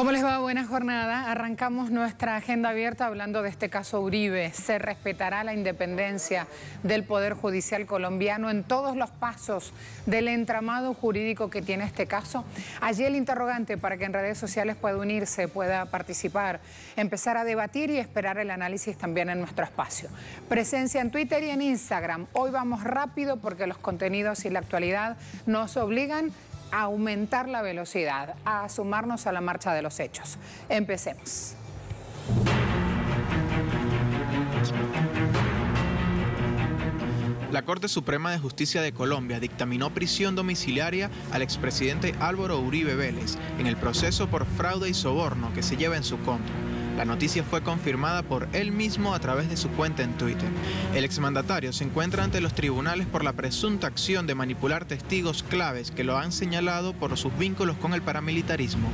¿Cómo les va? Buena jornada. Arrancamos nuestra agenda abierta hablando de este caso Uribe. Se respetará la independencia del Poder Judicial colombiano en todos los pasos del entramado jurídico que tiene este caso. Allí el interrogante para que en redes sociales pueda unirse, pueda participar, empezar a debatir y esperar el análisis también en nuestro espacio. Presencia en Twitter y en Instagram. Hoy vamos rápido porque los contenidos y la actualidad nos obligan a aumentar la velocidad, a sumarnos a la marcha de los hechos. Empecemos. La Corte Suprema de Justicia de Colombia dictaminó prisión domiciliaria al expresidente Álvaro Uribe Vélez en el proceso por fraude y soborno que se lleva en su contra. La noticia fue confirmada por él mismo a través de su cuenta en Twitter. El exmandatario se encuentra ante los tribunales por la presunta acción de manipular testigos claves que lo han señalado por sus vínculos con el paramilitarismo.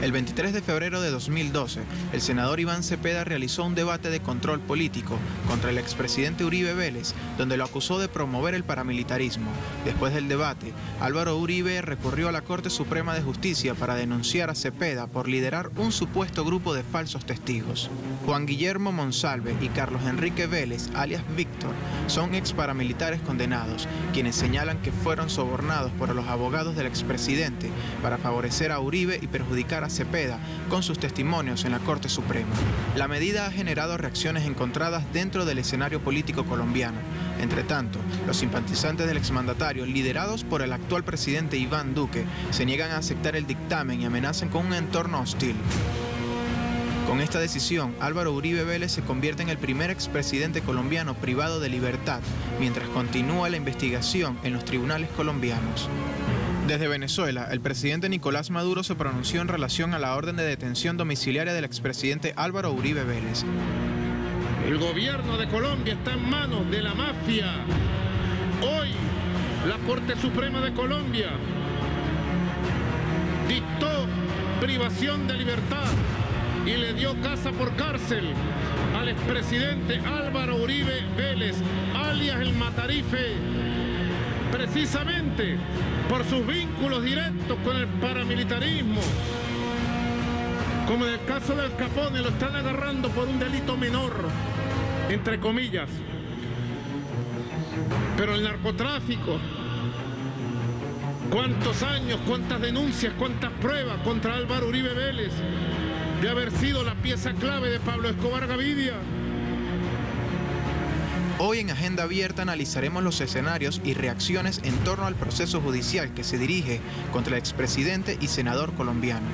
El 23 de febrero de 2012, el senador Iván Cepeda realizó un debate de control político contra el expresidente Uribe Vélez, donde lo acusó de promover el paramilitarismo. Después del debate, Álvaro Uribe recurrió a la Corte Suprema de Justicia para denunciar a Cepeda por liderar un supuesto grupo de falsos testigos. Juan Guillermo Monsalve y Carlos Enrique Vélez, alias Víctor, son ex paramilitares condenados, quienes señalan que fueron sobornados por los abogados del expresidente para favorecer a Uribe y perjudicar a Cepeda con sus testimonios en la Corte Suprema. La medida ha generado reacciones encontradas dentro del escenario político colombiano. Entre tanto, los simpatizantes del exmandatario, liderados por el actual presidente Iván Duque, se niegan a aceptar el dictamen y amenazan con un entorno hostil. Con esta decisión, Álvaro Uribe Vélez se convierte en el primer expresidente colombiano privado de libertad, mientras continúa la investigación en los tribunales colombianos. Desde Venezuela, el presidente Nicolás Maduro se pronunció en relación a la orden de detención domiciliaria del expresidente Álvaro Uribe Vélez. El gobierno de Colombia está en manos de la mafia. Hoy, la Corte Suprema de Colombia dictó privación de libertad y le dio casa por cárcel al expresidente Álvaro Uribe Vélez, alias el Matarife, precisamente por sus vínculos directos con el paramilitarismo. Como en el caso del Capone, lo están agarrando por un delito menor, entre comillas. Pero el narcotráfico, ¿cuántos años, cuántas denuncias, cuántas pruebas contra Álvaro Uribe Vélez de haber sido la pieza clave de Pablo Escobar Gaviria? Hoy en Agenda Abierta analizaremos los escenarios y reacciones en torno al proceso judicial que se dirige contra el expresidente y senador colombiano.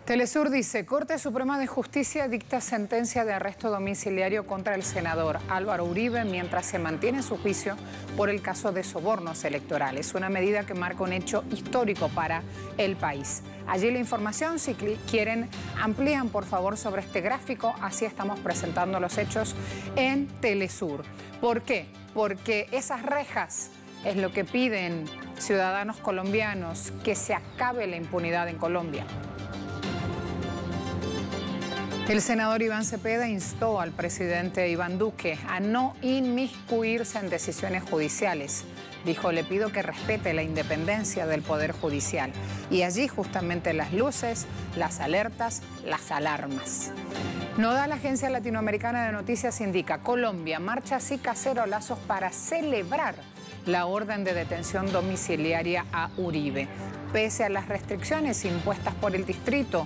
Telesur dice, Corte Suprema de Justicia dicta sentencia de arresto domiciliario contra el senador Álvaro Uribe mientras se mantiene su juicio por el caso de sobornos electorales. Una medida que marca un hecho histórico para el país. Allí la información, si quieren, amplían por favor sobre este gráfico. Así estamos presentando los hechos en Telesur. ¿Por qué? Porque esas rejas es lo que piden ciudadanos colombianos, que se acabe la impunidad en Colombia. El senador Iván Cepeda instó al presidente Iván Duque a no inmiscuirse en decisiones judiciales. Dijo, le pido que respete la independencia del Poder Judicial. Y allí justamente las luces, las alertas, las alarmas. Noda, la Agencia Latinoamericana de Noticias, indica, Colombia marcha sí cacerolazos para celebrar la orden de detención domiciliaria a Uribe. Pese a las restricciones impuestas por el distrito,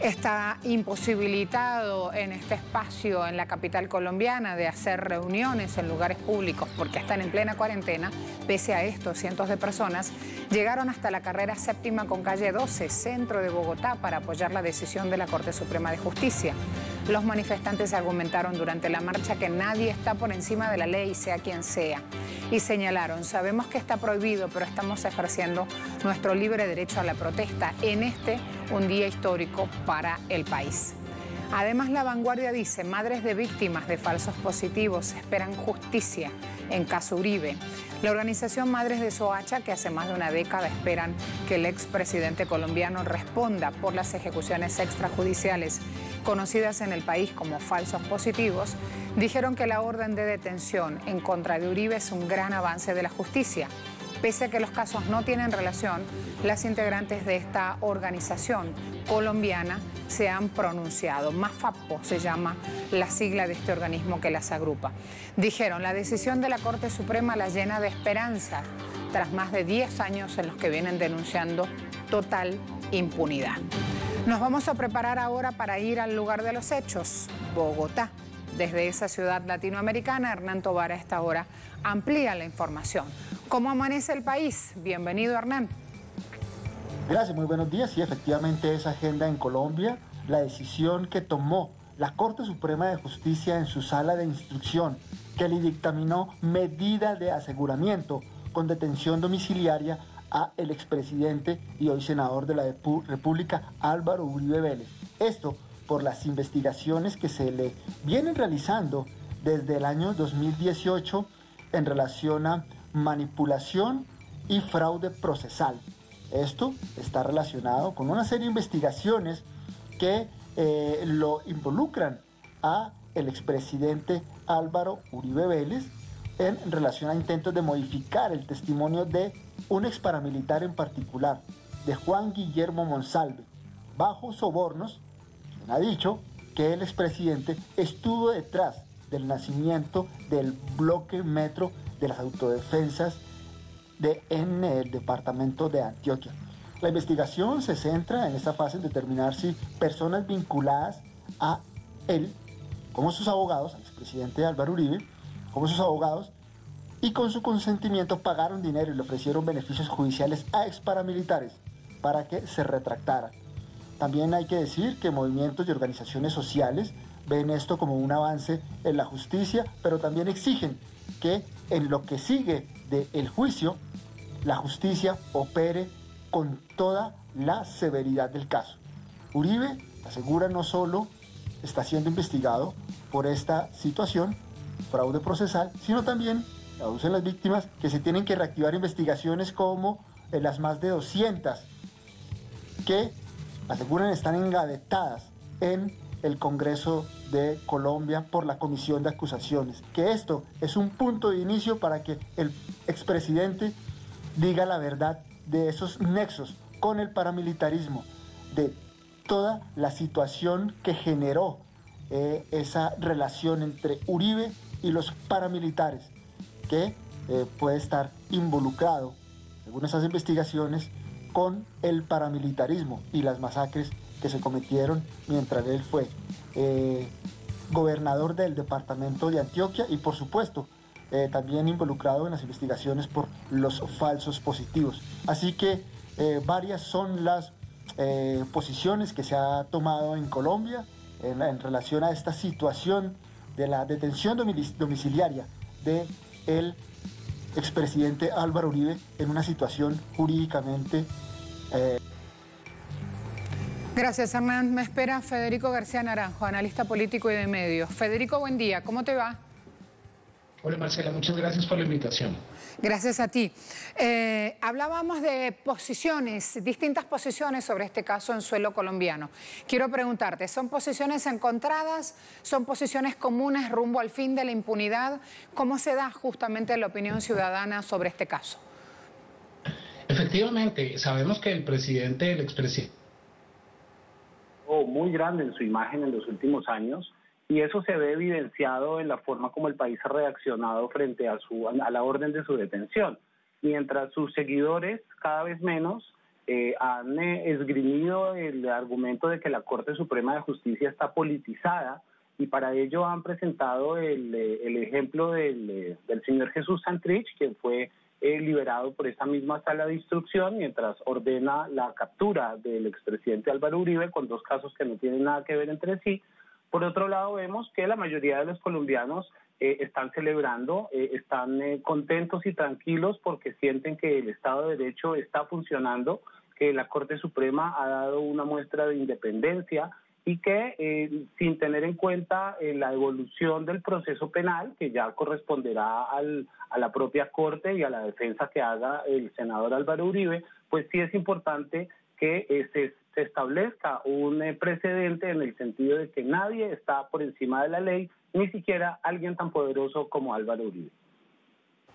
está imposibilitado en este espacio, en la capital colombiana, de hacer reuniones en lugares públicos porque están en plena cuarentena. Pese a esto, cientos de personas llegaron hasta la carrera séptima con calle 12, centro de Bogotá, para apoyar la decisión de la Corte Suprema de Justicia. Los manifestantes argumentaron durante la marcha que nadie está por encima de la ley, sea quien sea. Y señalaron, sabemos que está prohibido, pero estamos ejerciendo nuestro libre derecho a la protesta en un día histórico para el país. Además, La Vanguardia dice, madres de víctimas de falsos positivos esperan justicia en caso Uribe. La organización Madres de Soacha, que hace más de una década esperan que el expresidente colombiano responda por las ejecuciones extrajudiciales conocidas en el país como falsos positivos, dijeron que la orden de detención en contra de Uribe es un gran avance de la justicia. Pese a que los casos no tienen relación, las integrantes de esta organización colombiana se han pronunciado. MAFAPO se llama la sigla de este organismo que las agrupa. Dijeron, la decisión de la Corte Suprema la llena de esperanza tras más de 10 años en los que vienen denunciando total impunidad. Nos vamos a preparar ahora para ir al lugar de los hechos, Bogotá. Desde esa ciudad latinoamericana, Hernán Tovar a esta hora amplía la información. ¿Cómo amanece el país? Bienvenido, Hernán. Gracias, muy buenos días. Sí, efectivamente esa agenda en Colombia, la decisión que tomó la Corte Suprema de Justicia en su sala de instrucción, que le dictaminó medida de aseguramiento con detención domiciliaria a el expresidente y hoy senador de la República, Álvaro Uribe Vélez. Esto por las investigaciones que se le vienen realizando desde el año 2018 en relación a manipulación y fraude procesal. Esto está relacionado con una serie de investigaciones que lo involucran a el expresidente Álvaro Uribe Vélez en relación a intentos de modificar el testimonio de un exparamilitar en particular, de Juan Guillermo Monsalve, bajo sobornos. Quien ha dicho que el expresidente estuvo detrás del nacimiento del bloque metro de las autodefensas en el departamento de Antioquia. La investigación se centra en esta fase en determinar si personas vinculadas a él, como sus abogados, al expresidente Álvaro Uribe, como sus abogados, y con su consentimiento pagaron dinero y le ofrecieron beneficios judiciales a exparamilitares para que se retractara. También hay que decir que movimientos y organizaciones sociales ven esto como un avance en la justicia, pero también exigen que en lo que sigue del juicio, la justicia opere con toda la severidad del caso. Uribe, asegura, no solo está siendo investigado por esta situación, fraude procesal, sino también, aducen las víctimas, que se tienen que reactivar investigaciones como las más de 200 que aseguran están engavetadas en el Congreso de Colombia por la Comisión de Acusaciones. Que esto es un punto de inicio para que el expresidente diga la verdad de esos nexos con el paramilitarismo, de toda la situación que generó esa relación entre Uribe y los paramilitares, que puede estar involucrado, según esas investigaciones, con el paramilitarismo y las masacres que se cometieron mientras él fue gobernador del departamento de Antioquia y, por supuesto, también involucrado en las investigaciones por los falsos positivos. Así que varias son las posiciones que se ha tomado en Colombia en relación a esta situación de la detención domiciliaria del expresidente Álvaro Uribe en una situación jurídicamente... Gracias, Hernán. Me espera Federico García Naranjo, analista político y de medios. Federico, buen día. ¿Cómo te va? Hola, Marcela. Muchas gracias por la invitación. Gracias a ti. Hablábamos de posiciones, distintas posiciones sobre este caso en suelo colombiano. Quiero preguntarte, ¿son posiciones encontradas? ¿Son posiciones comunes rumbo al fin de la impunidad? ¿Cómo se da justamente la opinión ciudadana sobre este caso? Efectivamente, sabemos que el expresidente... muy grande en su imagen en los últimos años, y eso se ve evidenciado en la forma como el país ha reaccionado frente a la orden de su detención. Mientras sus seguidores, cada vez menos, han esgrimido el argumento de que la Corte Suprema de Justicia está politizada, y para ello han presentado el ejemplo del señor Jesús Santrich, quien fue liberado por esta misma sala de instrucción mientras ordena la captura del expresidente Álvaro Uribe, con dos casos que no tienen nada que ver entre sí. Por otro lado, vemos que la mayoría de los colombianos están celebrando, están contentos y tranquilos porque sienten que el Estado de Derecho está funcionando, que la Corte Suprema ha dado una muestra de independencia y que sin tener en cuenta la evolución del proceso penal, que ya corresponderá a la propia Corte y a la defensa que haga el senador Álvaro Uribe, pues sí es importante que se establezca un precedente en el sentido de que nadie está por encima de la ley, ni siquiera alguien tan poderoso como Álvaro Uribe.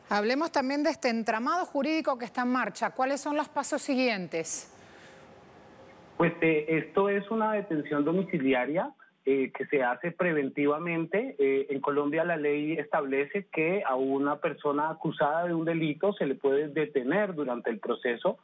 Hablemos también de este entramado jurídico que está en marcha. ¿Cuáles son los pasos siguientes? Pues esto es una detención domiciliaria que se hace preventivamente. En Colombia la ley establece que a una persona acusada de un delito se le puede detener durante el proceso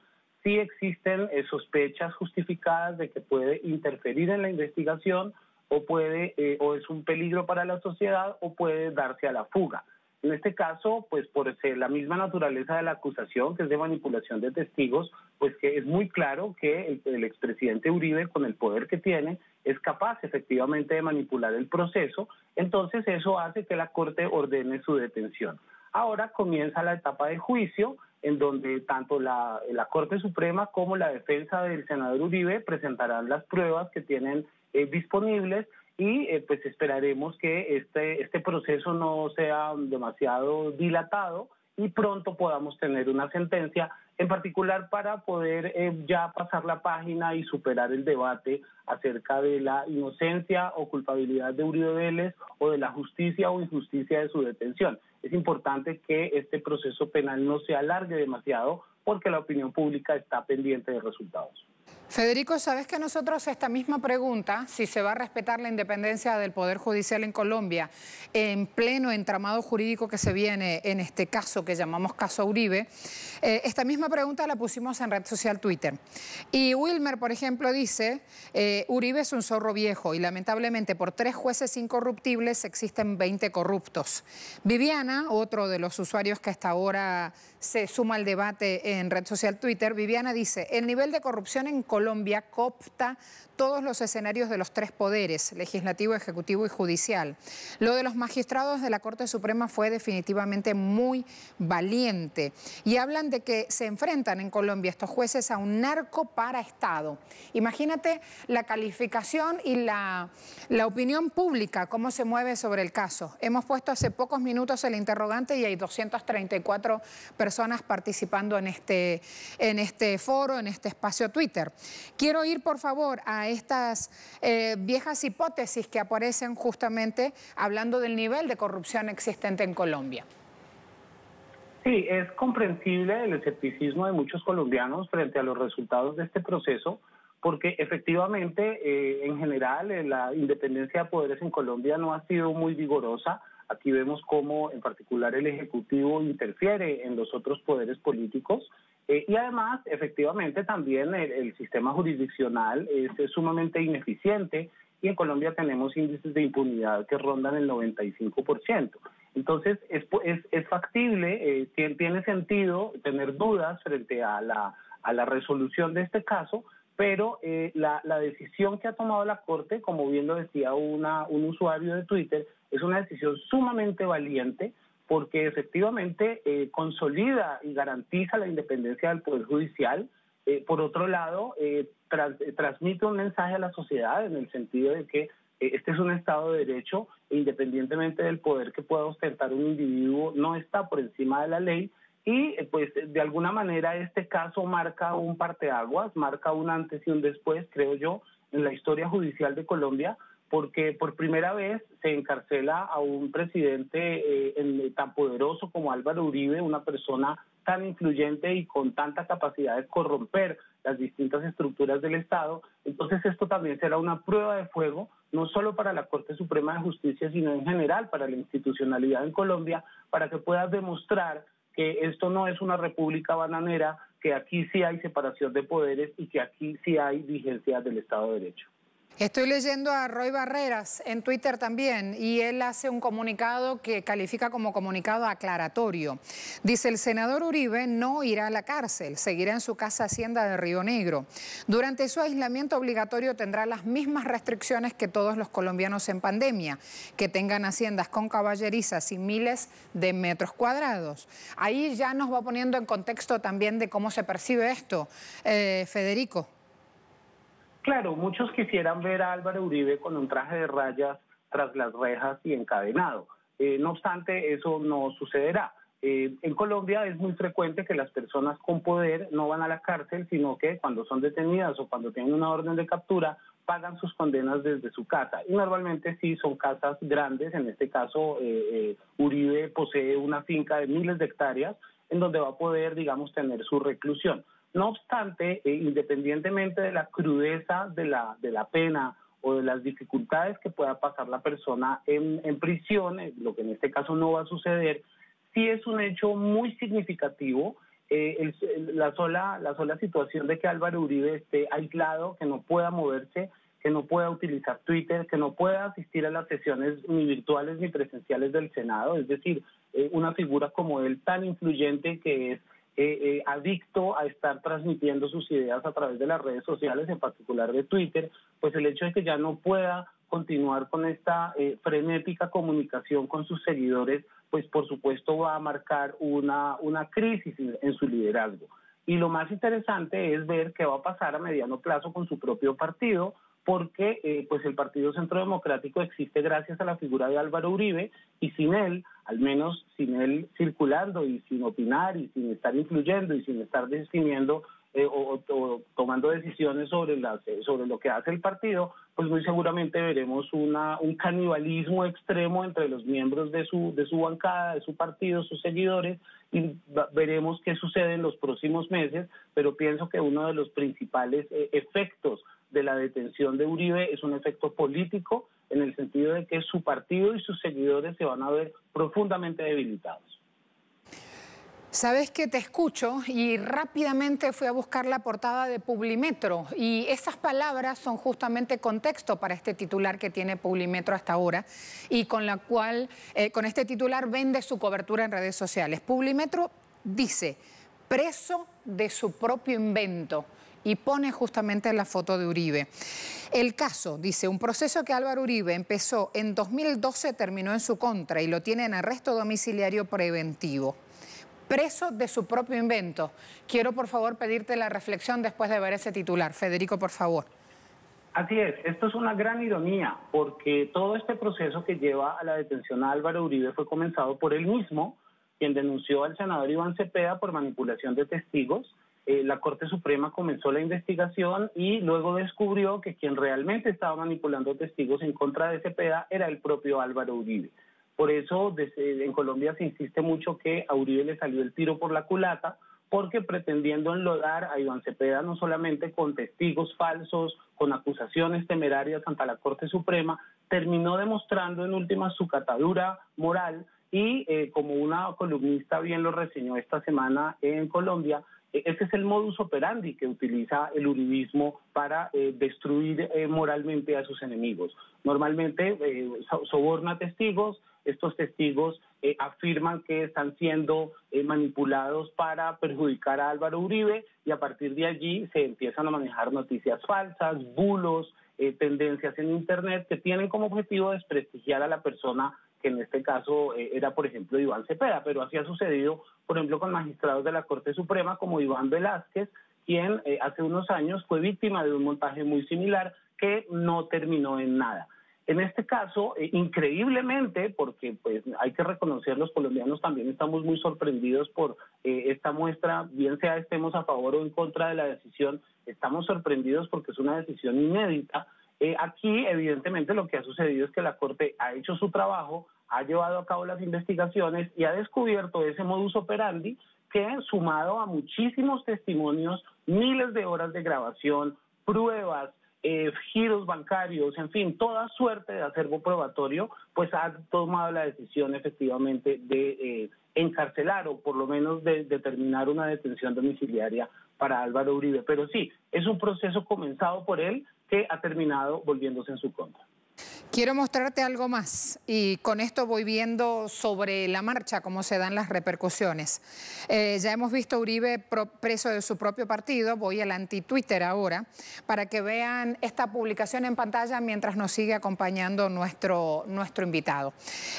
si existen sospechas justificadas de que puede interferir en la investigación o es un peligro para la sociedad o puede darse a la fuga. En este caso, pues por la misma naturaleza de la acusación, que es de manipulación de testigos, pues que es muy claro que el expresidente Uribe, con el poder que tiene, es capaz efectivamente de manipular el proceso. Entonces eso hace que la Corte ordene su detención. Ahora comienza la etapa de juicio, en donde tanto la Corte Suprema como la defensa del senador Uribe presentarán las pruebas que tienen disponibles, y pues esperaremos que este proceso no sea demasiado dilatado y pronto podamos tener una sentencia, en particular para poder ya pasar la página y superar el debate acerca de la inocencia o culpabilidad de Uribe Vélez o de la justicia o injusticia de su detención. Es importante que este proceso penal no se alargue demasiado porque la opinión pública está pendiente de resultados. Federico, ¿sabes que nosotros esta misma pregunta, si se va a respetar la independencia del Poder Judicial en Colombia, en pleno entramado jurídico que se viene en este caso que llamamos caso Uribe, esta misma pregunta la pusimos en red social Twitter. Y Wilmer, por ejemplo, dice, Uribe es un zorro viejo y lamentablemente por 3 jueces incorruptibles existen 20 corruptos. Viviana, otro de los usuarios que hasta ahora se suma al debate en red social Twitter, Viviana dice, el nivel de corrupción en Colombia coopta todos los escenarios de los 3 poderes, legislativo, ejecutivo y judicial. Lo de los magistrados de la Corte Suprema fue definitivamente muy valiente. Y hablan de que se enfrentan en Colombia estos jueces a un narco paraestado. Imagínate la calificación y la opinión pública, cómo se mueve sobre el caso. Hemos puesto hace pocos minutos el interrogante y hay 234 personas participando en este foro, en este espacio Twitter. Quiero ir, por favor, a estas viejas hipótesis que aparecen justamente hablando del nivel de corrupción existente en Colombia. Sí, es comprensible el escepticismo de muchos colombianos frente a los resultados de este proceso, porque efectivamente, en general, la independencia de poderes en Colombia no ha sido muy vigorosa. Aquí vemos cómo, en particular, el Ejecutivo interfiere en los otros poderes políticos. Y además, efectivamente, también el sistema jurisdiccional es sumamente ineficiente y en Colombia tenemos índices de impunidad que rondan el 95%. Entonces, es factible, tiene sentido tener dudas frente a la resolución de este caso, pero la decisión que ha tomado la Corte, como bien lo decía un usuario de Twitter, es una decisión sumamente valiente, porque efectivamente consolida y garantiza la independencia del Poder Judicial. Por otro lado, transmite un mensaje a la sociedad en el sentido de que este es un Estado de Derecho e independientemente del poder que pueda ostentar un individuo, no está por encima de la ley. Y pues de alguna manera este caso marca un parteaguas, marca un antes y un después, creo yo, en la historia judicial de Colombia, porque por primera vez se encarcela a un presidente tan poderoso como Álvaro Uribe, una persona tan influyente y con tanta capacidad de corromper las distintas estructuras del Estado. Entonces esto también será una prueba de fuego, no solo para la Corte Suprema de Justicia, sino en general para la institucionalidad en Colombia, para que pueda demostrar que esto no es una república bananera, que aquí sí hay separación de poderes y que aquí sí hay vigencia del Estado de Derecho. Estoy leyendo a Roy Barreras en Twitter también y él hace un comunicado que califica como comunicado aclaratorio. Dice, el senador Uribe no irá a la cárcel, seguirá en su casa hacienda de Río Negro. Durante su aislamiento obligatorio tendrá las mismas restricciones que todos los colombianos en pandemia, que tengan haciendas con caballerizas y miles de metros cuadrados. Ahí ya nos va poniendo en contexto también de cómo se percibe esto, Federico. Claro, muchos quisieran ver a Álvaro Uribe con un traje de rayas tras las rejas y encadenado. No obstante, eso no sucederá. En Colombia es muy frecuente que las personas con poder no van a la cárcel, sino que cuando son detenidas o cuando tienen una orden de captura, pagan sus condenas desde su casa. Y normalmente sí son casas grandes. En este caso, Uribe posee una finca de miles de hectáreas en donde va a poder, digamos, tener su reclusión. No obstante, independientemente de la crudeza de la pena o de las dificultades que pueda pasar la persona en prisión, lo que en este caso no va a suceder, sí es un hecho muy significativo la sola situación de que Álvaro Uribe esté aislado, que no pueda moverse, que no pueda utilizar Twitter, que no pueda asistir a las sesiones ni virtuales ni presenciales del Senado, es decir, una figura como él tan influyente que es adicto a estar transmitiendo sus ideas a través de las redes sociales, en particular de Twitter, pues el hecho de que ya no pueda continuar con esta frenética comunicación con sus seguidores, pues por supuesto va a marcar una crisis en su liderazgo. Y lo más interesante es ver qué va a pasar a mediano plazo con su propio partido, porque pues el Partido Centro Democrático existe gracias a la figura de Álvaro Uribe, y sin él, al menos sin él circulando y sin opinar y sin estar influyendo y sin estar definiendo o tomando decisiones sobre lo que hace el partido, pues muy seguramente veremos un canibalismo extremo entre los miembros de su bancada, de su partido, sus seguidores, y veremos qué sucede en los próximos meses, pero pienso que uno de los principales efectos de la detención de Uribe es un efecto político, en el sentido de que su partido y sus seguidores se van a ver profundamente debilitados. Sabes que te escucho y rápidamente fui a buscar la portada de Publimetro, y esas palabras son justamente contexto para este titular que tiene Publimetro hasta ahora y con la cual, con este titular vende su cobertura en redes sociales. Publimetro dice: preso de su propio invento, y pone justamente la foto de Uribe. El caso, dice, un proceso que Álvaro Uribe empezó en 2012 terminó en su contra y lo tiene en arresto domiciliario preventivo. Preso de su propio invento. Quiero, por favor, pedirte la reflexión después de ver ese titular. Federico, por favor. Así es, esto es una gran ironía, porque todo este proceso que lleva a la detención a Álvaro Uribe fue comenzado por él mismo, quien denunció al senador Iván Cepeda por manipulación de testigos. La Corte Suprema comenzó la investigación y luego descubrió que quien realmente estaba manipulando testigos en contra de Cepeda era el propio Álvaro Uribe. Por eso en Colombia se insiste mucho que a Uribe le salió el tiro por la culata, porque pretendiendo enlodar a Iván Cepeda no solamente con testigos falsos, con acusaciones temerarias ante la Corte Suprema, terminó demostrando en última su catadura moral y, como una columnista bien lo reseñó esta semana en Colombia, ese es el modus operandi que utiliza el uribismo para destruir moralmente a sus enemigos. Normalmente soborna testigos, estos testigos afirman que están siendo manipulados para perjudicar a Álvaro Uribe, y a partir de allí se empiezan a manejar noticias falsas, bulos, tendencias en Internet que tienen como objetivo desprestigiar a la persona que en este caso era, por ejemplo, Iván Cepeda, pero así ha sucedido, por ejemplo, con magistrados de la Corte Suprema como Iván Velázquez, quien hace unos años fue víctima de un montaje muy similar que no terminó en nada. En este caso, increíblemente, porque pues hay que reconocer, los colombianos también estamos muy sorprendidos por esta muestra, bien sea estemos a favor o en contra de la decisión, estamos sorprendidos porque es una decisión inédita. Aquí, evidentemente, lo que ha sucedido es que la Corte ha hecho su trabajo, ha llevado a cabo las investigaciones y ha descubierto ese modus operandi que, sumado a muchísimos testimonios, miles de horas de grabación, pruebas, giros bancarios, en fin, toda suerte de acervo probatorio, pues ha tomado la decisión efectivamente de encarcelar o por lo menos de determinar una detención domiciliaria para Álvaro Uribe. Pero sí, es un proceso comenzado por él que ha terminado volviéndose en su contra. Quiero mostrarte algo más y con esto voy viendo sobre la marcha cómo se dan las repercusiones. Ya hemos visto a Uribe preso de su propio partido, voy al anti-Twitter ahora para que vean esta publicación en pantalla mientras nos sigue acompañando nuestro invitado.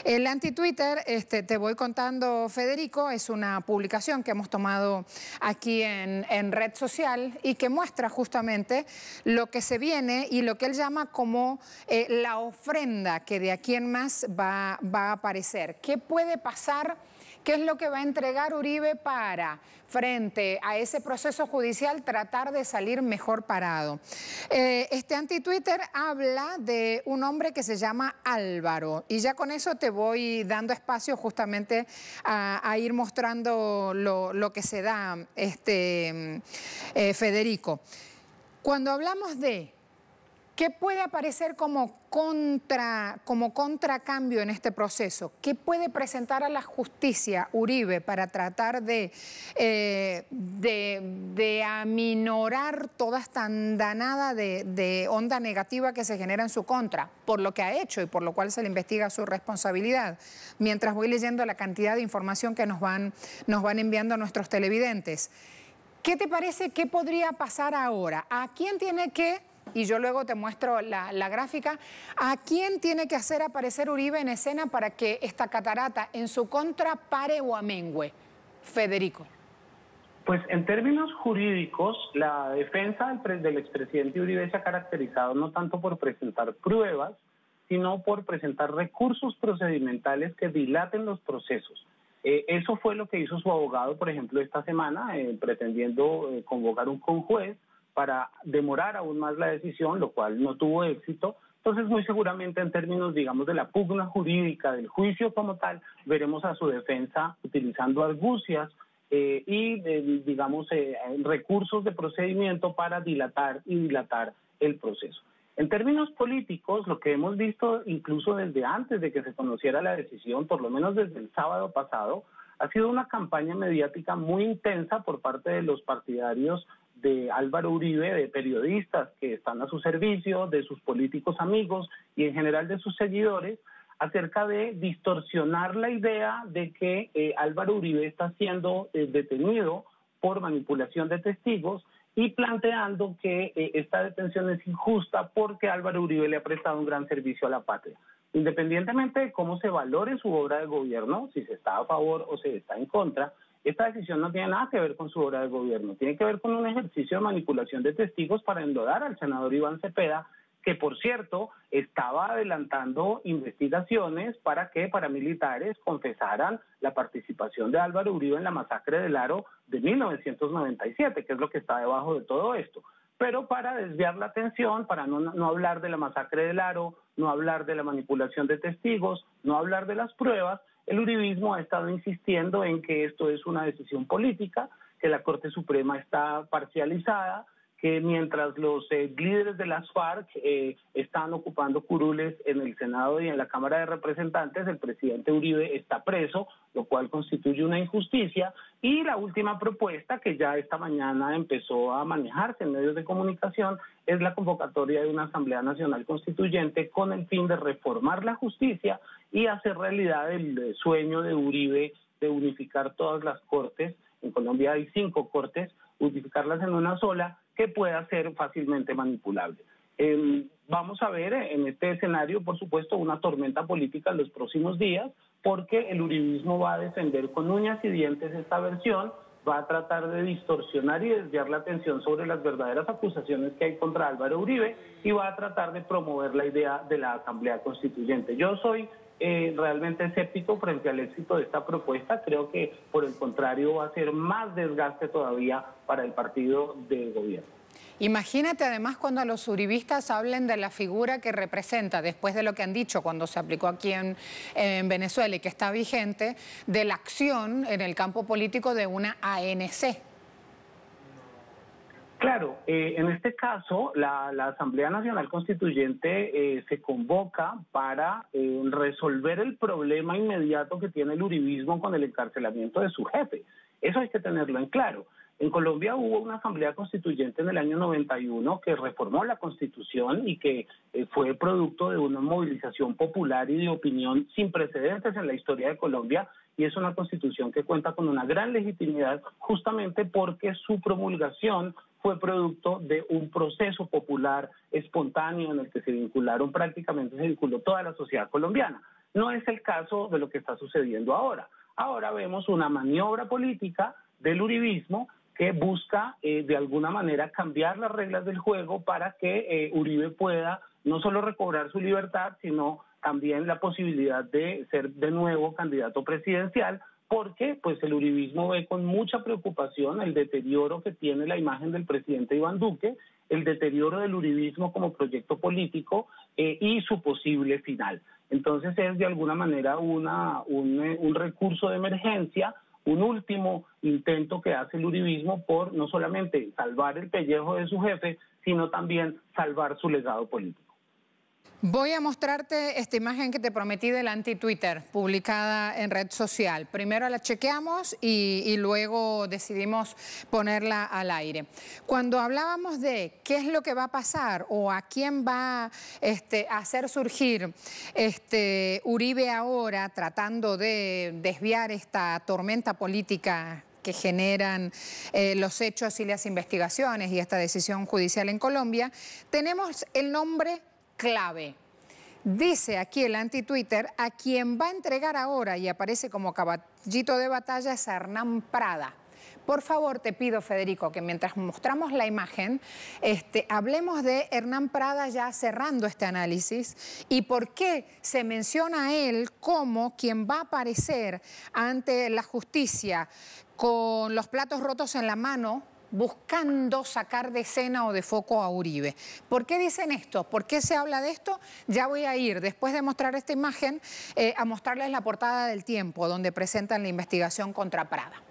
El anti-Twitter, te voy contando, Federico, es una publicación que hemos tomado aquí en red social y que muestra justamente lo que se viene y lo que él llama como la ofrenda que de aquí en más va a aparecer. ¿Qué puede pasar? ¿Qué es lo que va a entregar Uribe para, frente a ese proceso judicial, tratar de salir mejor parado? Este anti-Twitter habla de un hombre que se llama Álvaro y ya con eso te voy dando espacio justamente a ir mostrando lo que se da, Federico. Cuando hablamos de ¿qué puede aparecer como contracambio en este proceso? ¿Qué puede presentar a la justicia Uribe para tratar de aminorar toda esta andanada de onda negativa que se genera en su contra, por lo que ha hecho y por lo cual se le investiga su responsabilidad? Mientras voy leyendo la cantidad de información que nos van enviando nuestros televidentes. ¿Qué te parece? ¿Qué podría pasar ahora? ¿A quién tiene que...? Y yo luego te muestro la gráfica. ¿A quién tiene que hacer aparecer Uribe en escena para que esta catarata en su contra pare o amengüe? Federico. Pues en términos jurídicos, la defensa del expresidente Uribe se ha caracterizado no tanto por presentar pruebas, sino por presentar recursos procedimentales que dilaten los procesos. Eso fue lo que hizo su abogado, por ejemplo, esta semana, pretendiendo convocar un conjuez para demorar aún más la decisión, lo cual no tuvo éxito. Entonces, muy seguramente en términos, digamos, de la pugna jurídica, del juicio como tal, veremos a su defensa utilizando argucias recursos de procedimiento para dilatar el proceso. En términos políticos, lo que hemos visto incluso desde antes de que se conociera la decisión, por lo menos desde el sábado pasado, ha sido una campaña mediática muy intensa por parte de los partidarios de Álvaro Uribe, de periodistas que están a su servicio, de sus políticos amigos y en general de sus seguidores, acerca de distorsionar la idea de que Álvaro Uribe está siendo detenido por manipulación de testigos y planteando que esta detención es injusta porque Álvaro Uribe le ha prestado un gran servicio a la patria. Independientemente de cómo se valore su obra de gobierno, si se está a favor o se está en contra, esta decisión no tiene nada que ver con su obra de gobierno, tiene que ver con un ejercicio de manipulación de testigos para enlodar al senador Iván Cepeda, que por cierto estaba adelantando investigaciones para que paramilitares confesaran la participación de Álvaro Uribe en la masacre del Aro de 1997, que es lo que está debajo de todo esto. Pero para desviar la atención, para no hablar de la masacre del Aro, no hablar de la manipulación de testigos, no hablar de las pruebas, el uribismo ha estado insistiendo en que esto es una decisión política, que la Corte Suprema está parcializada, que mientras los líderes de las FARC están ocupando curules en el Senado y en la Cámara de Representantes, el presidente Uribe está preso, lo cual constituye una injusticia. Y la última propuesta, que ya esta mañana empezó a manejarse en medios de comunicación, es la convocatoria de una Asamblea Nacional Constituyente con el fin de reformar la justicia y hacer realidad el sueño de Uribe de unificar todas las cortes. En Colombia hay 5 cortes, unificarlas en una sola, que pueda ser fácilmente manipulable. Vamos a ver en este escenario, por supuesto, una tormenta política en los próximos días, porque el uribismo va a defender con uñas y dientes esta versión, va a tratar de distorsionar y desviar la atención sobre las verdaderas acusaciones que hay contra Álvaro Uribe y va a tratar de promover la idea de la Asamblea Constituyente. Yo soy realmente escéptico frente al éxito de esta propuesta. Creo que, por el contrario, va a ser más desgaste todavía para el partido de gobierno. Imagínate además cuando los uribistas hablen de la figura que representa, después de lo que han dicho cuando se aplicó aquí en Venezuela y que está vigente, de la acción en el campo político de una ANC. Claro, en este caso la Asamblea Nacional Constituyente se convoca para resolver el problema inmediato que tiene el uribismo con el encarcelamiento de su jefe. Eso hay que tenerlo en claro. En Colombia hubo una asamblea constituyente en el año 91 que reformó la Constitución y que fue producto de una movilización popular y de opinión sin precedentes en la historia de Colombia, y es una Constitución que cuenta con una gran legitimidad justamente porque su promulgación fue producto de un proceso popular espontáneo en el que se vinculó toda la sociedad colombiana. No es el caso de lo que está sucediendo ahora. Ahora vemos una maniobra política del uribismo que busca de alguna manera cambiar las reglas del juego para que Uribe pueda no solo recobrar su libertad, sino también la posibilidad de ser de nuevo candidato presidencial, porque pues el uribismo ve con mucha preocupación el deterioro que tiene la imagen del presidente Iván Duque, el deterioro del uribismo como proyecto político y su posible final. Entonces es de alguna manera un recurso de emergencia, un último intento que hace el uribismo por no solamente salvar el pellejo de su jefe, sino también salvar su legado político. Voy a mostrarte esta imagen que te prometí del anti-Twitter, publicada en red social. Primero la chequeamos y luego decidimos ponerla al aire. Cuando hablábamos de qué es lo que va a pasar o a quién va a hacer surgir Uribe ahora, tratando de desviar esta tormenta política que generan los hechos y las investigaciones y esta decisión judicial en Colombia, tenemos el nombre clave. Dice aquí el anti-Twitter, a quien va a entregar ahora y aparece como caballito de batalla es Hernán Prada. Por favor, te pido, Federico, que mientras mostramos la imagen, hablemos de Hernán Prada ya cerrando este análisis y por qué se menciona a él como quien va a aparecer ante la justicia con los platos rotos en la mano, buscando sacar de escena o de foco a Uribe. ¿Por qué dicen esto? ¿Por qué se habla de esto? Ya voy a ir, después de mostrar esta imagen, a mostrarles la portada del Tiempo, donde presentan la investigación contra Prada.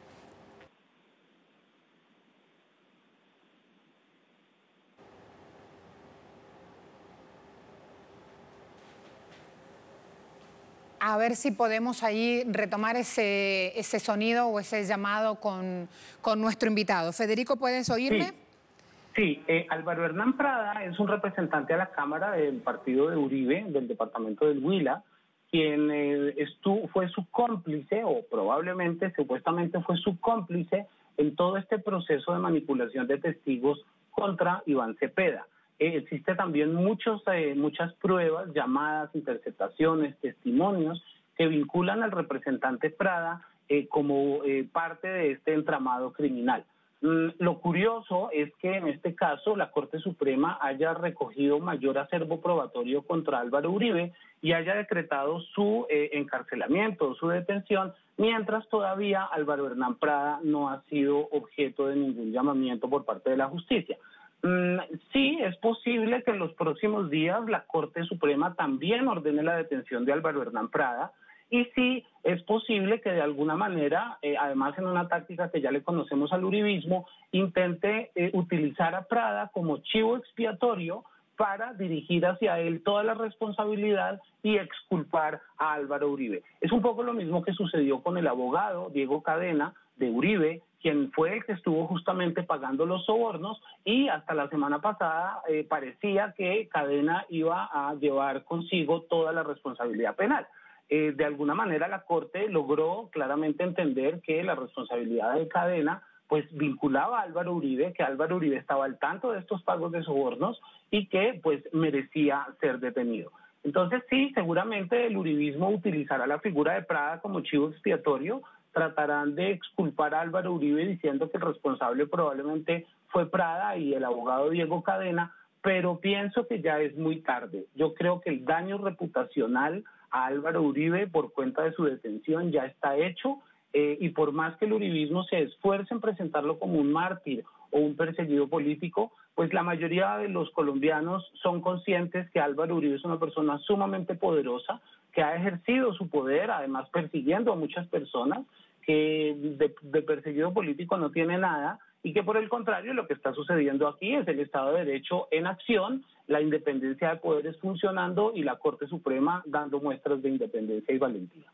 A ver si podemos ahí retomar ese sonido o ese llamado con nuestro invitado. Federico, ¿puedes oírme? Sí, Álvaro Hernán Prada es un representante a la Cámara del partido de Uribe, del departamento del Huila, quien fue su cómplice, o probablemente, supuestamente fue su cómplice en todo este proceso de manipulación de testigos contra Iván Cepeda. Existe también muchas pruebas, llamadas, interceptaciones, testimonios que vinculan al representante Prada como parte de este entramado criminal. Lo curioso es que en este caso la Corte Suprema haya recogido mayor acervo probatorio contra Álvaro Uribe y haya decretado su encarcelamiento, su detención, mientras todavía Álvaro Hernán Prada no ha sido objeto de ningún llamamiento por parte de la justicia. Sí, es posible que en los próximos días la Corte Suprema también ordene la detención de Álvaro Hernán Prada y sí, es posible que de alguna manera, además en una táctica que ya le conocemos al uribismo, intente utilizar a Prada como chivo expiatorio para dirigir hacia él toda la responsabilidad y exculpar a Álvaro Uribe. Es un poco lo mismo que sucedió con el abogado Diego Cadena de Uribe, quien fue el que estuvo justamente pagando los sobornos y hasta la semana pasada parecía que Cadena iba a llevar consigo toda la responsabilidad penal. De alguna manera la Corte logró claramente entender que la responsabilidad de Cadena pues vinculaba a Álvaro Uribe, que Álvaro Uribe estaba al tanto de estos pagos de sobornos y que pues merecía ser detenido. Entonces sí, seguramente el uribismo utilizará la figura de Prada como chivo expiatorio, tratarán de exculpar a Álvaro Uribe diciendo que el responsable probablemente fue Prada y el abogado Diego Cadena, pero pienso que ya es muy tarde. Yo creo que el daño reputacional a Álvaro Uribe por cuenta de su detención ya está hecho y por más que el uribismo se esfuerce en presentarlo como un mártir o un perseguido político, pues la mayoría de los colombianos son conscientes que Álvaro Uribe es una persona sumamente poderosa, que ha ejercido su poder, además persiguiendo a muchas personas, que de perseguido político no tiene nada, y que por el contrario lo que está sucediendo aquí es el Estado de Derecho en acción, la independencia de poderes funcionando y la Corte Suprema dando muestras de independencia y valentía.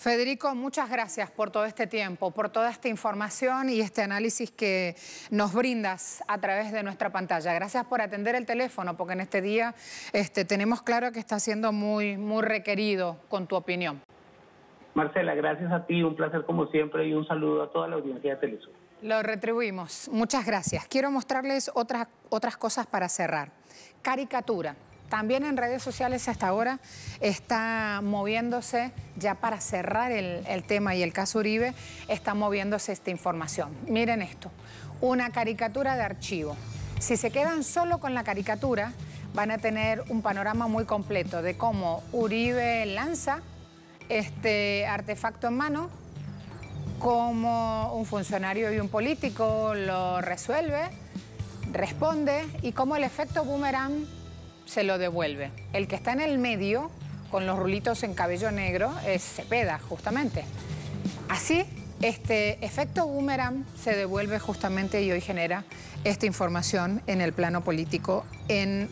Federico, muchas gracias por todo este tiempo, por toda esta información y este análisis que nos brindas a través de nuestra pantalla. Gracias por atender el teléfono, porque en este día tenemos claro que está siendo muy requerido con tu opinión. Marcela, gracias a ti, un placer como siempre y un saludo a toda la audiencia de Telesur. Lo retribuimos, muchas gracias. Quiero mostrarles otras cosas para cerrar. Caricatura. También en redes sociales hasta ahora está moviéndose, ya para cerrar el tema y el caso Uribe, está moviéndose esta información. Miren esto, una caricatura de archivo. Si se quedan solo con la caricatura, van a tener un panorama muy completo de cómo Uribe lanza este artefacto en mano, cómo un funcionario y un político lo resuelve, responde y cómo el efecto boomerang se lo devuelve. El que está en el medio, con los rulitos en cabello negro, es Cepeda, justamente. Así, este efecto boomerang se devuelve justamente y hoy genera esta información en el plano político en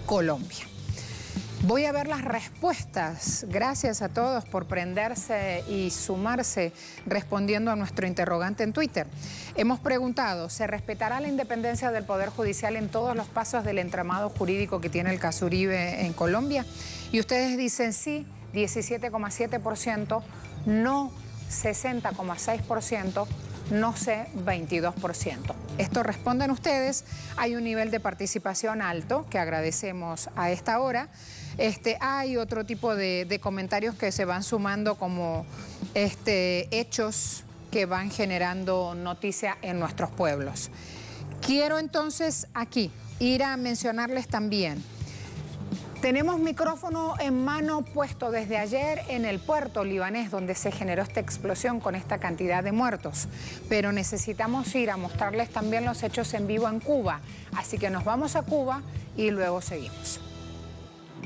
Colombia. Voy a ver las respuestas. Gracias a todos por prenderse y sumarse respondiendo a nuestro interrogante en Twitter. Hemos preguntado, ¿se respetará la independencia del Poder Judicial en todos los pasos del entramado jurídico que tiene el caso Uribe en Colombia? Y ustedes dicen sí, 17,7%, no 60,6%, no sé, 22%. Esto responden ustedes. Hay un nivel de participación alto que agradecemos a esta hora. Hay otro tipo de comentarios que se van sumando como hechos que van generando noticia en nuestros pueblos. Quiero entonces aquí ir a mencionarles también. Tenemos micrófono en mano puesto desde ayer en el puerto libanés donde se generó esta explosión con esta cantidad de muertos. Pero necesitamos ir a mostrarles también los hechos en vivo en Cuba. Así que nos vamos a Cuba y luego seguimos.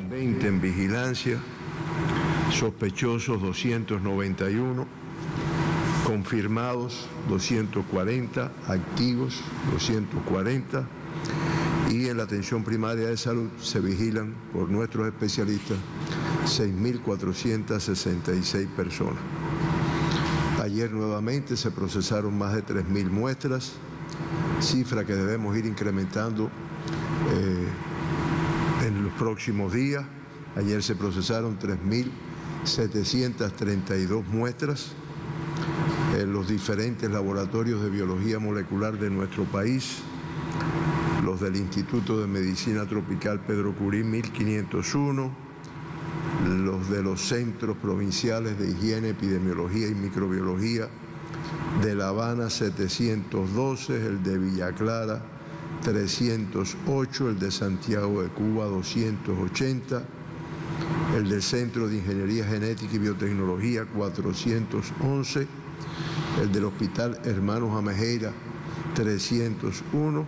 20 en vigilancia, sospechosos 291, confirmados 240, activos 240 y en la atención primaria de salud se vigilan por nuestros especialistas 6.466 personas. Ayer nuevamente se procesaron más de 3.000 muestras, cifra que debemos ir incrementando en los próximos días. Ayer se procesaron 3.732 muestras en los diferentes laboratorios de biología molecular de nuestro país, los del Instituto de Medicina Tropical Pedro Curí 1.501, los de los Centros Provinciales de Higiene, Epidemiología y Microbiología de La Habana 712, el de Villa Clara 308, el de Santiago de Cuba 280, el del Centro de Ingeniería Genética y Biotecnología 411, el del Hospital Hermanos Amejeira 301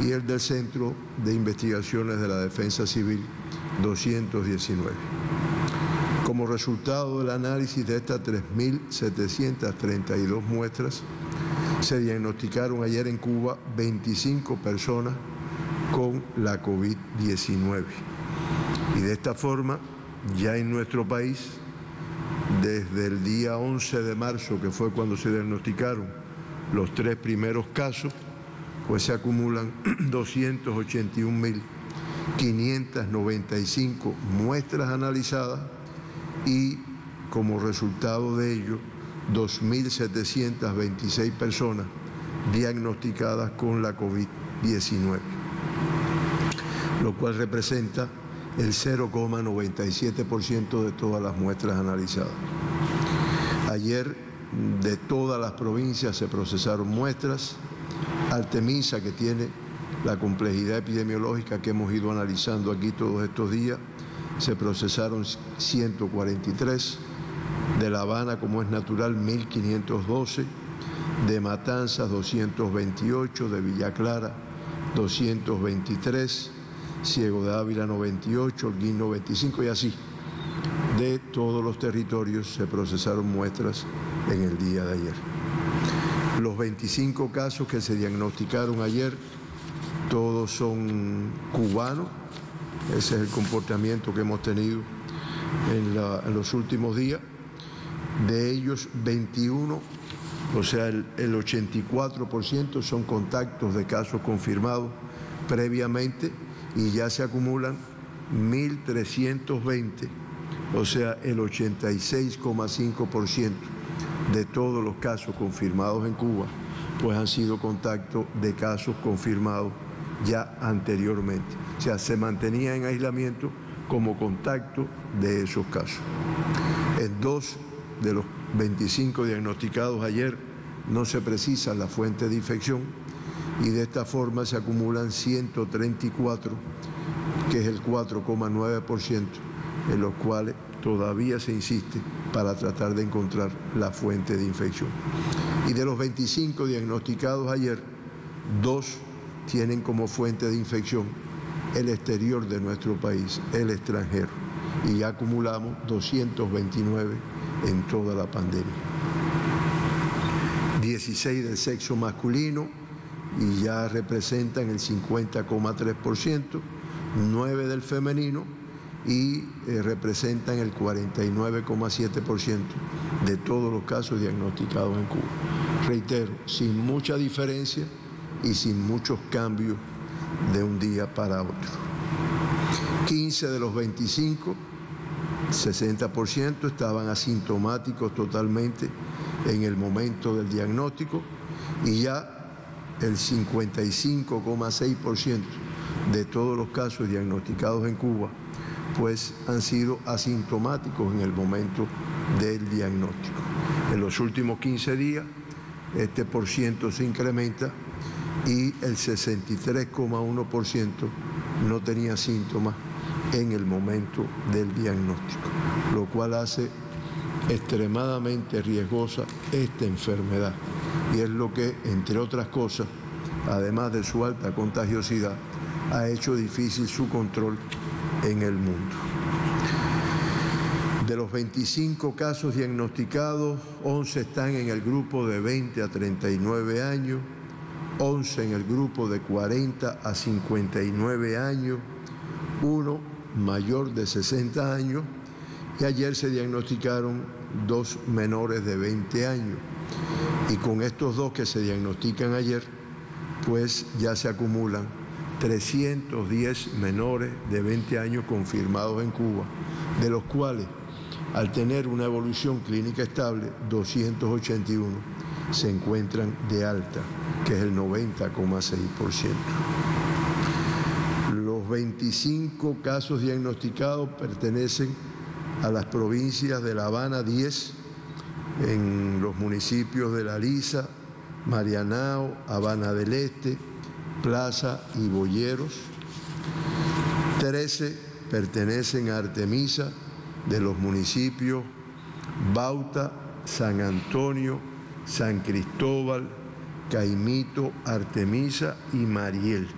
y el del Centro de Investigaciones de la Defensa Civil 219. Como resultado del análisis de estas 3.732 muestras, se diagnosticaron ayer en Cuba 25 personas con la COVID-19. Y de esta forma, ya en nuestro país, desde el día 11 de marzo, que fue cuando se diagnosticaron los 3 primeros casos, pues se acumulan 281.595 muestras analizadas y como resultado de ello 2.726 personas diagnosticadas con la COVID-19, lo cual representa el 0,97% de todas las muestras analizadas. Ayer de todas las provincias se procesaron muestras. Artemisa, que tiene la complejidad epidemiológica que hemos ido analizando aquí todos estos días, se procesaron 143, de La Habana, como es natural, 1.512, de Matanzas 228, de Villa Clara 223, Ciego de Ávila 98, Holguín 95 y así. De todos los territorios se procesaron muestras en el día de ayer. Los 25 casos que se diagnosticaron ayer, todos son cubanos. Ese es el comportamiento que hemos tenido en los últimos días. De ellos 21, o sea, el 84% son contactos de casos confirmados previamente y ya se acumulan 1.320, o sea, el 86,5% de todos los casos confirmados en Cuba, pues han sido contactos de casos confirmados ya anteriormente. O sea, se mantenía en aislamiento como contacto de esos casos. En 2 de los 25 diagnosticados ayer no se precisa la fuente de infección y de esta forma se acumulan 134, que es el 4,9%, en los cuales todavía se insiste para tratar de encontrar la fuente de infección. Y de los 25 diagnosticados ayer, 2 tienen como fuente de infección el exterior de nuestro país, el extranjero, y ya acumulamos 229 en toda la pandemia. 16 del sexo masculino y ya representan el 50,3%, 9 del femenino y representan el 49,7% de todos los casos diagnosticados en Cuba. Reitero, sin mucha diferencia y sin muchos cambios de un día para otro. 15 de los 25, 60% estaban asintomáticos totalmente en el momento del diagnóstico y ya el 55,6% de todos los casos diagnosticados en Cuba pues han sido asintomáticos en el momento del diagnóstico. En los últimos 15 días este % se incrementa y el 63,1% no tenía síntomas en el momento del diagnóstico, lo cual hace extremadamente riesgosa esta enfermedad y es lo que, entre otras cosas, además de su alta contagiosidad, ha hecho difícil su control en el mundo. De los 25 casos diagnosticados, 11 están en el grupo de 20 a 39 años, 11 en el grupo de 40 a 59 años, 1 mayor de 60 años y ayer se diagnosticaron 2 menores de 20 años. Y con estos 2 que se diagnostican ayer, pues ya se acumulan 310 menores de 20 años confirmados en Cuba, de los cuales, al tener una evolución clínica estable, 281 se encuentran de alta, que es el 90,6%. Los 25 casos diagnosticados pertenecen a las provincias de La Habana 10, en los municipios de La Lisa, Marianao, Habana del Este, Plaza y Boyeros. 13 pertenecen a Artemisa, de los municipios Bauta, San Antonio, San Cristóbal, Caimito, Artemisa y Mariel.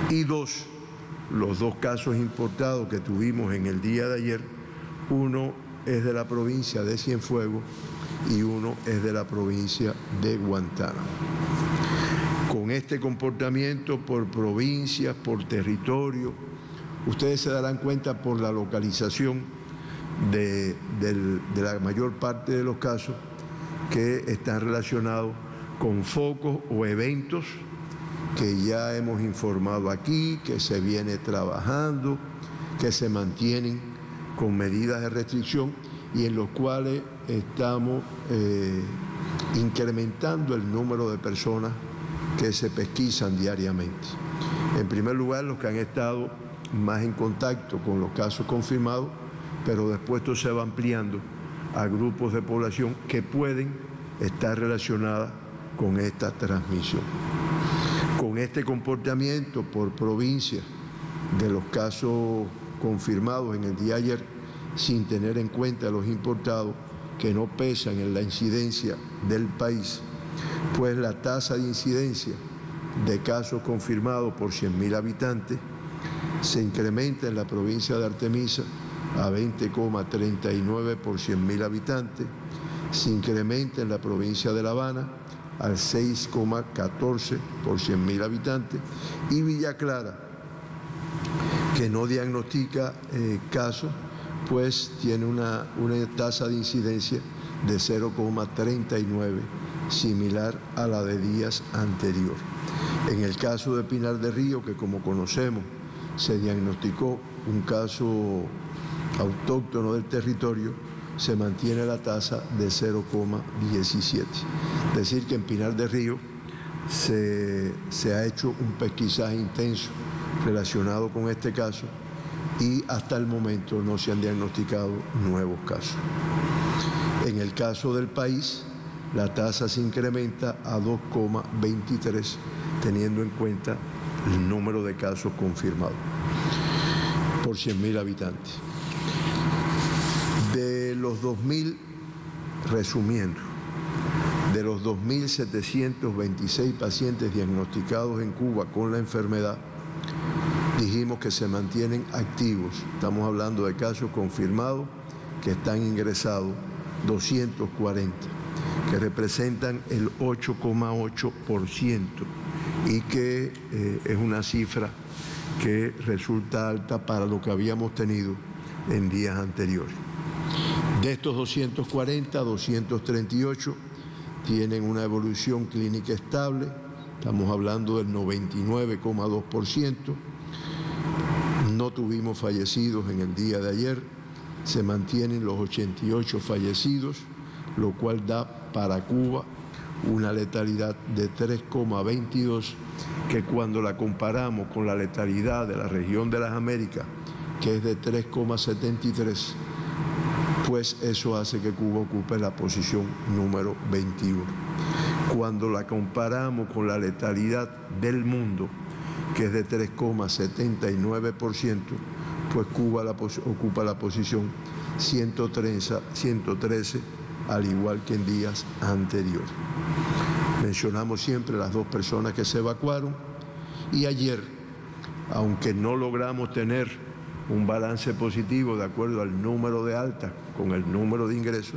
Y los 2 casos importados que tuvimos en el día de ayer, uno es de la provincia de Cienfuegos y uno es de la provincia de Guantánamo. Con este comportamiento por provincias, por territorio, ustedes se darán cuenta por la localización de la mayor parte de los casos que están relacionados con focos o eventos que ya hemos informado aquí, que se viene trabajando, que se mantienen con medidas de restricción y en los cuales estamos incrementando el número de personas que se pesquisan diariamente. En primer lugar, los que han estado más en contacto con los casos confirmados, pero después esto se va ampliando a grupos de población que pueden estar relacionadas con esta transmisión. Con este comportamiento por provincia de los casos confirmados en el día de ayer, sin tener en cuenta los importados que no pesan en la incidencia del país, pues la tasa de incidencia de casos confirmados por 100.000 habitantes se incrementa en la provincia de Artemisa a 20,39 por 100.000 habitantes, se incrementa en la provincia de La Habana al 6,14 por 100.000 habitantes y Villa Clara, que no diagnostica casos, pues tiene una tasa de incidencia de 0,39, similar a la de días anterior. En el caso de Pinar del Río, que como conocemos se diagnosticó un caso autóctono del territorio, se mantiene la tasa de 0,17. Es decir, que en Pinar del Río se ha hecho un pesquisaje intenso relacionado con este caso y hasta el momento no se han diagnosticado nuevos casos. En el caso del país, la tasa se incrementa a 2,23, teniendo en cuenta el número de casos confirmados por 100.000 habitantes. Resumiendo, de los 2.726 pacientes diagnosticados en Cuba con la enfermedad, dijimos que se mantienen activos. Estamos hablando de casos confirmados que están ingresados 240, que representan el 8,8% y que es una cifra que resulta alta para lo que habíamos tenido en días anteriores. De estos 240, 238 tienen una evolución clínica estable, estamos hablando del 99,2%. No tuvimos fallecidos en el día de ayer, se mantienen los 88 fallecidos, lo cual da para Cuba una letalidad de 3,22, que cuando la comparamos con la letalidad de la región de las Américas, que es de 3,73, pues eso hace que Cuba ocupe la posición número 21. Cuando la comparamos con la letalidad del mundo, que es de 3,79%, pues Cuba ocupa la posición 113, al igual que en días anteriores. Mencionamos siempre las 2 personas que se evacuaron y ayer, aunque no logramos tener un balance positivo de acuerdo al número de altas con el número de ingresos,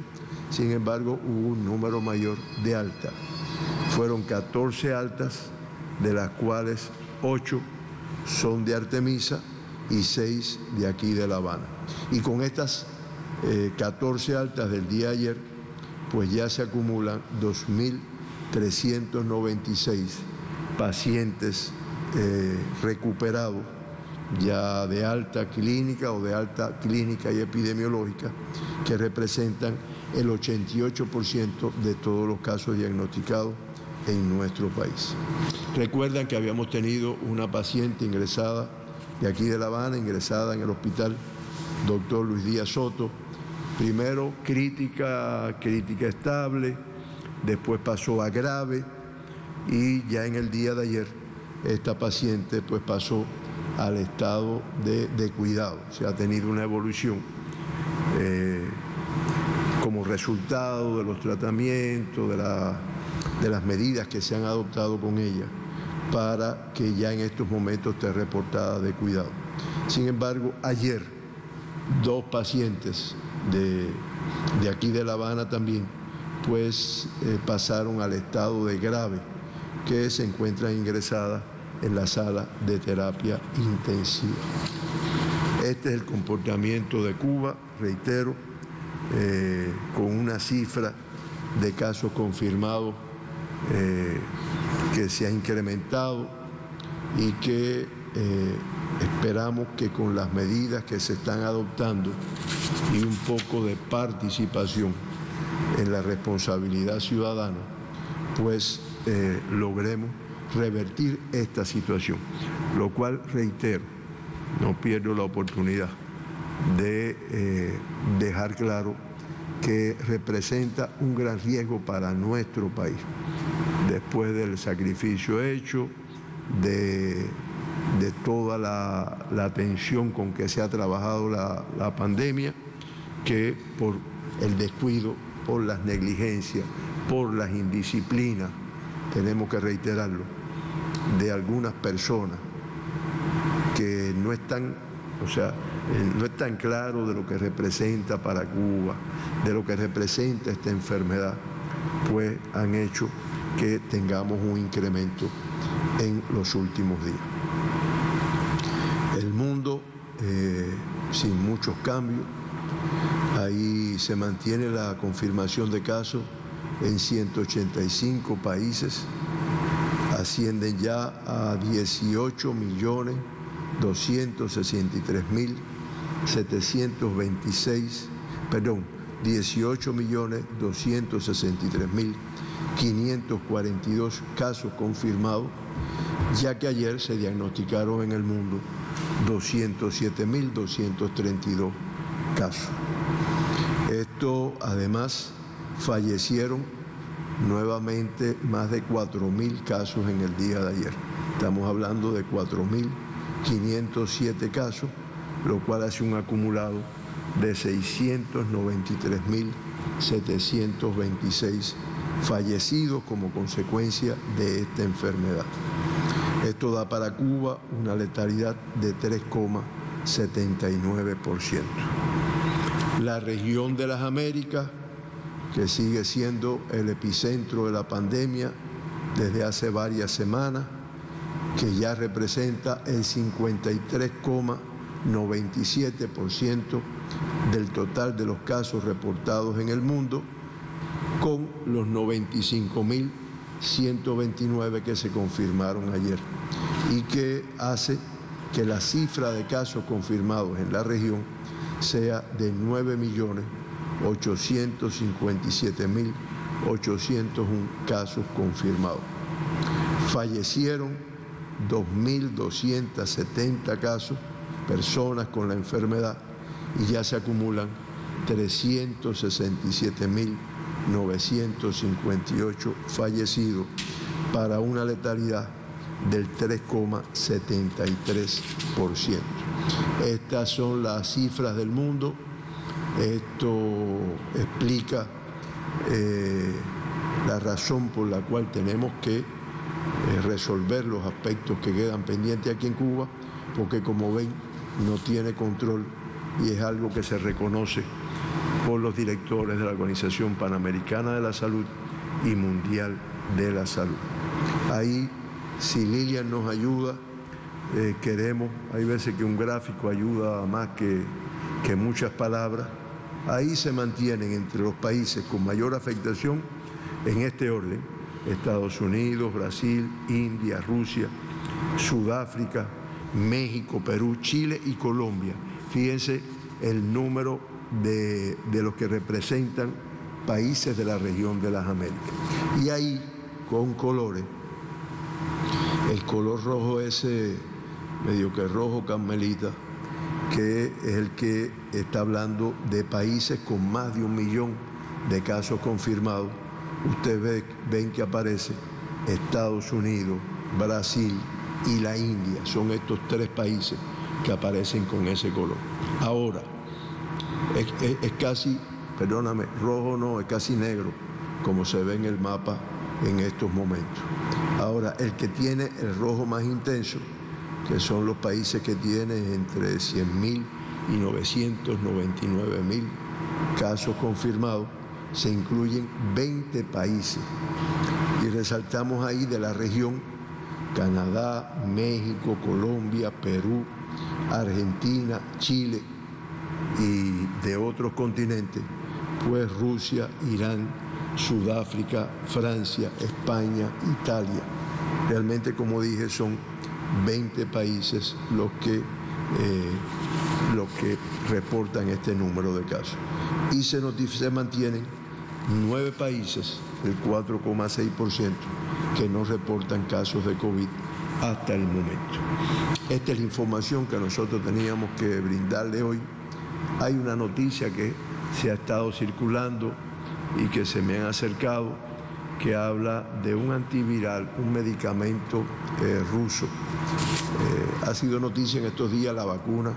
sin embargo hubo un número mayor de altas. Fueron 14 altas, de las cuales 8 son de Artemisa y 6 de aquí de La Habana. Y con estas 14 altas del día de ayer, pues ya se acumulan 2.396 pacientes recuperados ya de alta clínica o de alta clínica y epidemiológica, que representan el 88% de todos los casos diagnosticados en nuestro país. Recuerdan que habíamos tenido una paciente ingresada de aquí de La Habana, ingresada en el hospital Dr. Luis Díaz Soto, primero crítica estable, después pasó a grave y ya en el día de ayer esta paciente pues pasó al estado de cuidado. Se ha tenido una evolución como resultado de los tratamientos, de las medidas que se han adoptado con ella para que ya en estos momentos esté reportada de cuidado. Sin embargo, ayer 2 pacientes de aquí de La Habana también pues pasaron al estado de grave, que se encuentran ingresadas en la sala de terapia intensiva. Este es el comportamiento de Cuba, reitero, con una cifra de casos confirmados que se ha incrementado y que esperamos que con las medidas que se están adoptando y un poco de participación en la responsabilidad ciudadana, pues logremos revertir esta situación, lo cual, reitero, no pierdo la oportunidad de dejar claro que representa un gran riesgo para nuestro país, después del sacrificio hecho, de toda la atención con que se ha trabajado la pandemia, que por el descuido, por las negligencias, por las indisciplinas, tenemos que reiterarlo, de algunas personas que no están, no están claros de lo que representa para Cuba, de lo que representa esta enfermedad, pues han hecho que tengamos un incremento en los últimos días. El mundo, sin muchos cambios, Ahí se mantiene la confirmación de casos en 185 países, ascienden ya a 18.263.542 casos confirmados, ya que ayer se diagnosticaron en el mundo 207.232 casos. Esto, además, fallecieron nuevamente más de 4.000 casos en el día de ayer. Estamos hablando de 4.507 casos, lo cual hace un acumulado de 693.726 fallecidos como consecuencia de esta enfermedad. Esto da para Cuba una letalidad de 3,79%. La región de las Américas, que sigue siendo el epicentro de la pandemia desde hace varias semanas, que ya representa el 53,97% del total de los casos reportados en el mundo, con los 95.129 que se confirmaron ayer, y que hace que la cifra de casos confirmados en la región sea de 9.857.801 casos confirmados. Fallecieron 2.270 casos, personas con la enfermedad, y ya se acumulan 367.958 fallecidos para una letalidad del 3,73%. Estas son las cifras del mundo. Esto explica la razón por la cual tenemos que resolver los aspectos que quedan pendientes aquí en Cuba, porque como ven no tiene control y es algo que se reconoce por los directores de la Organización Panamericana de la Salud y Mundial de la Salud. Ahí, si Lilian nos ayuda, hay veces que un gráfico ayuda más que muchas palabras. Ahí se mantienen entre los países con mayor afectación, en este orden: Estados Unidos, Brasil, India, Rusia, Sudáfrica, México, Perú, Chile y Colombia. Fíjense el número de los que representan países de la región de las Américas. Y ahí, con colores, el color rojo ese, medio que rojo carmelita, que es el que está hablando de países con más de 1 millón de casos confirmados. Ustedes ven que aparece Estados Unidos, Brasil y la India. Son estos 3 países que aparecen con ese color. Ahora, es casi, perdóname, rojo no, es casi negro, como se ve en el mapa en estos momentos. Ahora, el que tiene el rojo más intenso, que son los países que tienen entre 100.000 y 999.000 casos confirmados, se incluyen 20 países. Y resaltamos ahí de la región: Canadá, México, Colombia, Perú, Argentina, Chile, y de otros continentes, pues Rusia, Irán, Sudáfrica, Francia, España, Italia. Realmente, como dije, son 20 países los que reportan este número de casos. Y se mantienen 9 países, el 4,6%, que no reportan casos de COVID hasta el momento. Esta es la información que nosotros teníamos que brindarle hoy. Hay una noticia que se ha estado circulando y que se me han acercado, que habla de un antiviral, un medicamento ruso. Ha sido noticia en estos días la vacuna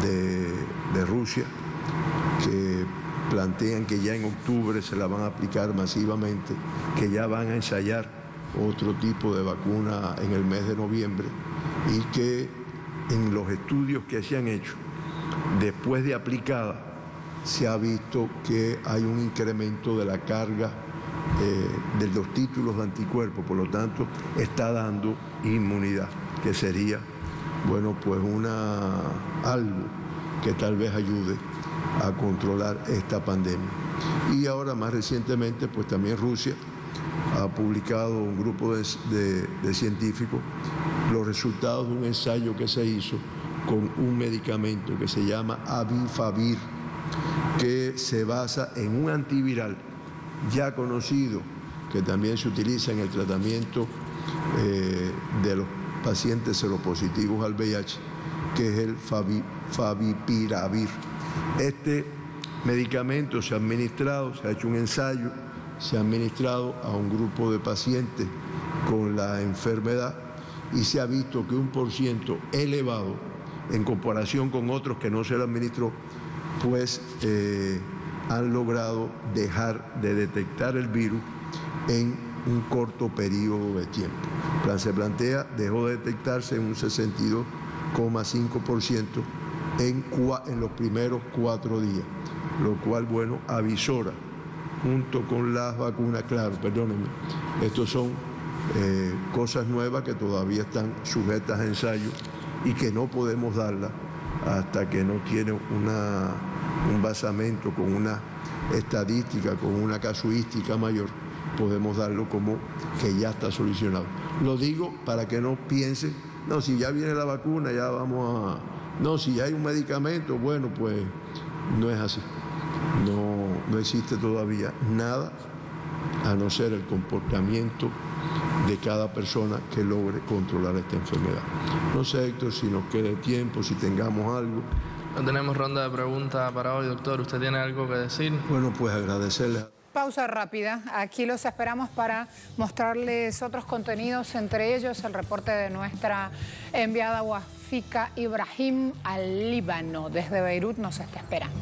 de Rusia, que plantean que ya en octubre se la van a aplicar masivamente, que ya van a ensayar otro tipo de vacuna en el mes de noviembre, y que en los estudios que se han hecho, después de aplicada, se ha visto que hay un incremento de la carga de los títulos de anticuerpos, por lo tanto está dando inmunidad, que sería, bueno, pues algo que tal vez ayude a controlar esta pandemia. Y ahora más recientemente pues también Rusia ha publicado un grupo de científicos los resultados de un ensayo que se hizo con un medicamento que se llama Avifavir, que se basa en un antiviral ya conocido, que también se utiliza en el tratamiento de los pacientes seropositivos al VIH, que es el Favipiravir. Este medicamento se ha hecho un ensayo, se ha administrado a un grupo de pacientes con la enfermedad y se ha visto que un % elevado en comparación con otros que no se le administró, pues han logrado dejar de detectar el virus en un corto periodo de tiempo. Se plantea, dejó de detectarse en un 62,5% en los primeros 4 días, lo cual, bueno, avisora, junto con las vacunas, claro, perdónenme, estos son cosas nuevas que todavía están sujetas a ensayo y que no podemos darlas hasta que no tiene un basamento con una estadística, con una casuística mayor, podemos darlo como que ya está solucionado. Lo digo para que no piensen, no, si ya viene la vacuna, ya vamos a... No, si ya hay un medicamento, bueno, pues no es así. No existe todavía nada, a no ser el comportamiento de cada persona que logre controlar esta enfermedad. No sé, Héctor, si nos quede tiempo, si tengamos algo. No tenemos ronda de preguntas para hoy, doctor. ¿Usted tiene algo que decir? Bueno, pues agradecerles. Pausa rápida. Aquí los esperamos para mostrarles otros contenidos, entre ellos el reporte de nuestra enviada Wafika Ibrahim al Líbano. Desde Beirut nos está esperando.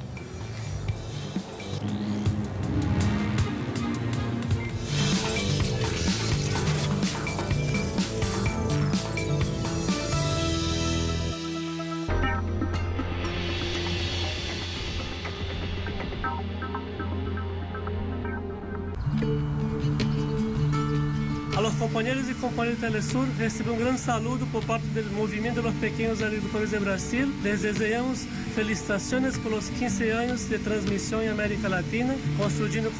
A los compañeros y compañeras de Telesur reciben un gran saludo por parte del Movimiento de los Pequeños Agricultores de Brasil. Les deseamos felicitaciones por los 15 años de transmisión en América Latina, construyendo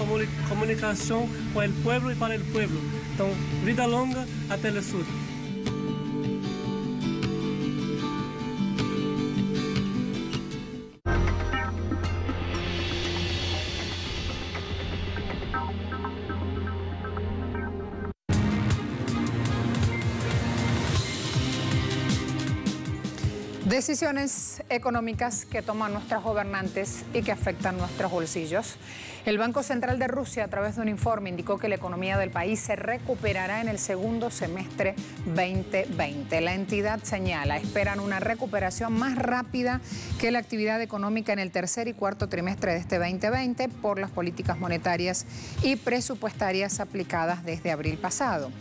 comunicación con el pueblo y para el pueblo. Entonces, vida longa a Telesur. Decisiones económicas que toman nuestros gobernantes y que afectan nuestros bolsillos. El Banco Central de Rusia, a través de un informe, indicó que la economía del país se recuperará en el segundo semestre 2020. La entidad señala, esperan una recuperación más rápida que la actividad económica en el tercer y cuarto trimestre de este 2020 por las políticas monetarias y presupuestarias aplicadas desde abril pasado.